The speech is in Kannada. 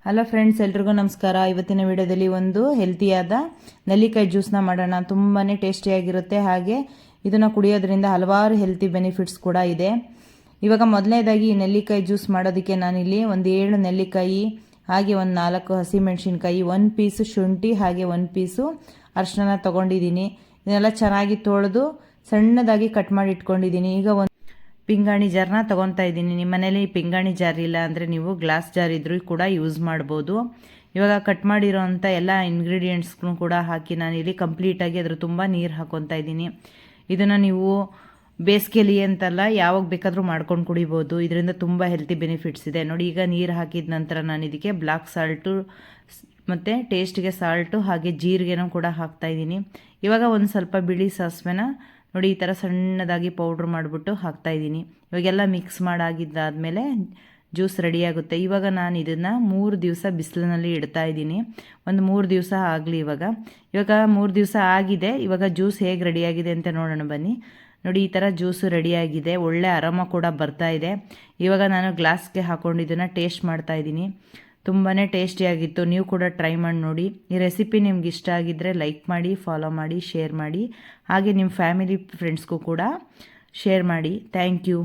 ಹಲೋ ಫ್ರೆಂಡ್ಸ್, ಎಲ್ರಿಗೂ ನಮಸ್ಕಾರ. ಇವತ್ತಿನ ವಿಡಿಯೋದಲ್ಲಿ ಒಂದು ಹೆಲ್ತಿಯಾದ ನೆಲ್ಲಿಕಾಯಿ ಜ್ಯೂಸ್ನ ಮಾಡೋಣ. ತುಂಬಾ ಟೇಸ್ಟಿಯಾಗಿರುತ್ತೆ. ಹಾಗೆ ಇದನ್ನು ಕುಡಿಯೋದ್ರಿಂದ ಹಲವಾರು ಹೆಲ್ತಿ ಬೆನಿಫಿಟ್ಸ್ ಕೂಡ ಇದೆ. ಇವಾಗ ಮೊದಲನೇದಾಗಿ ಈ ನೆಲ್ಲಿಕಾಯಿ ಜ್ಯೂಸ್ ಮಾಡೋದಕ್ಕೆ ನಾನಿಲ್ಲಿ ಒಂದು 7 ನೆಲ್ಲಿಕಾಯಿ, ಹಾಗೆ ಒಂದು 4 ಹಸಿಮೆಣಸಿನ್ಕಾಯಿ, 1 ಪೀಸು ಶುಂಠಿ, ಹಾಗೆ 1 ಪೀಸು ಅರಿಶಿನ ತೊಗೊಂಡಿದ್ದೀನಿ. ಇದನ್ನೆಲ್ಲ ಚೆನ್ನಾಗಿ ತೊಳೆದು ಸಣ್ಣದಾಗಿ ಕಟ್ ಮಾಡಿ ಇಟ್ಕೊಂಡಿದ್ದೀನಿ. ಈಗ ಪಿಂಗಾಣಿ ಜಾರ್ನ ತೊಗೊತಾ ಇದ್ದೀನಿ. ನಿಮ್ಮ ಮನೇಲಿ ಪಿಂಗಾಣಿ ಜಾರ್ ಇಲ್ಲ ಅಂದರೆ ನೀವು ಗ್ಲಾಸ್ ಜಾರ್ ಇದ್ರೂ ಕೂಡ ಯೂಸ್ ಮಾಡ್ಬೋದು. ಇವಾಗ ಕಟ್ ಮಾಡಿರೋ ಅಂಥ ಎಲ್ಲ ಇಂಗ್ರೀಡಿಯೆಂಟ್ಸ್ಗೂ ಕೂಡ ಹಾಕಿ ನಾನಿಲ್ಲಿ ಕಂಪ್ಲೀಟಾಗಿ ಅದ್ರ ತುಂಬ ನೀರು ಹಾಕ್ಕೊತಾ ಇದ್ದೀನಿ. ಇದನ್ನು ನೀವು ಬೇಸಿಗೆಲಿ ಅಂತಲ್ಲ, ಯಾವಾಗ ಬೇಕಾದರೂ ಮಾಡ್ಕೊಂಡು ಕುಡಿಬೋದು. ಇದರಿಂದ ತುಂಬ ಹೆಲ್ತಿ ಬೆನಿಫಿಟ್ಸ್ ಇದೆ ನೋಡಿ. ಈಗ ನೀರು ಹಾಕಿದ ನಂತರ ನಾನು ಇದಕ್ಕೆ ಬ್ಲಾಕ್ ಸಾಲ್ಟು ಮತ್ತು ಟೇಸ್ಟ್ಗೆ ಸಾಲ್ಟು ಹಾಗೆ ಜೀರಿಗೆನೂ ಕೂಡ ಹಾಕ್ತಾಯಿದ್ದೀನಿ. ಇವಾಗ ಒಂದು ಸ್ವಲ್ಪ ಬಿಳಿ ಸಾಸಿವೆನ ನೋಡಿ ಈ ಥರ ಸಣ್ಣದಾಗಿ ಪೌಡ್ರ್ ಮಾಡಿಬಿಟ್ಟು ಹಾಕ್ತಾಯಿದ್ದೀನಿ. ಇವಾಗೆಲ್ಲ ಮಿಕ್ಸ್ ಮಾಡಾಗಿದ್ದಾದಮೇಲೆ ಜ್ಯೂಸ್ ರೆಡಿಯಾಗುತ್ತೆ. ಇವಾಗ ನಾನು ಇದನ್ನು 3 ದಿವಸ ಬಿಸಿಲಿನಲ್ಲಿ ಇಡ್ತಾ ಇದ್ದೀನಿ. ಒಂದು 3 ದಿವಸ ಆಗಲಿ. ಇವಾಗ 3 ದಿವಸ ಆಗಿದೆ. ಇವಾಗ ಜ್ಯೂಸ್ ಹೇಗೆ ರೆಡಿಯಾಗಿದೆ ಅಂತ ನೋಡೋಣ ಬನ್ನಿ. ನೋಡಿ ಈ ಥರ ಜ್ಯೂಸು ರೆಡಿಯಾಗಿದೆ. ಒಳ್ಳೆ ಆರಾಮ ಕೂಡ ಬರ್ತಾ ಇದೆ. ಇವಾಗ ನಾನು ಗ್ಲಾಸ್ಗೆ ಹಾಕ್ಕೊಂಡು ಇದನ್ನು ಟೇಸ್ಟ್ ಮಾಡ್ತಾಯಿದ್ದೀನಿ. ತುಂಬಾ ಟೇಸ್ಟಿಯಾಗಿತ್ತು. ನೀವು ಕೂಡ ಟ್ರೈ ಮಾಡಿ ನೋಡಿ. ಈ ರೆಸಿಪಿ ನಿಮ್ಗೆ ಇಷ್ಟ ಆಗಿದ್ದರೆ ಲೈಕ್ ಮಾಡಿ, ಫಾಲೋ ಮಾಡಿ, ಶೇರ್ ಮಾಡಿ. ಹಾಗೆ ನಿಮ್ಮ ಫ್ಯಾಮಿಲಿ ಫ್ರೆಂಡ್ಸ್ಗೂ ಕೂಡ ಶೇರ್ ಮಾಡಿ. Thank you.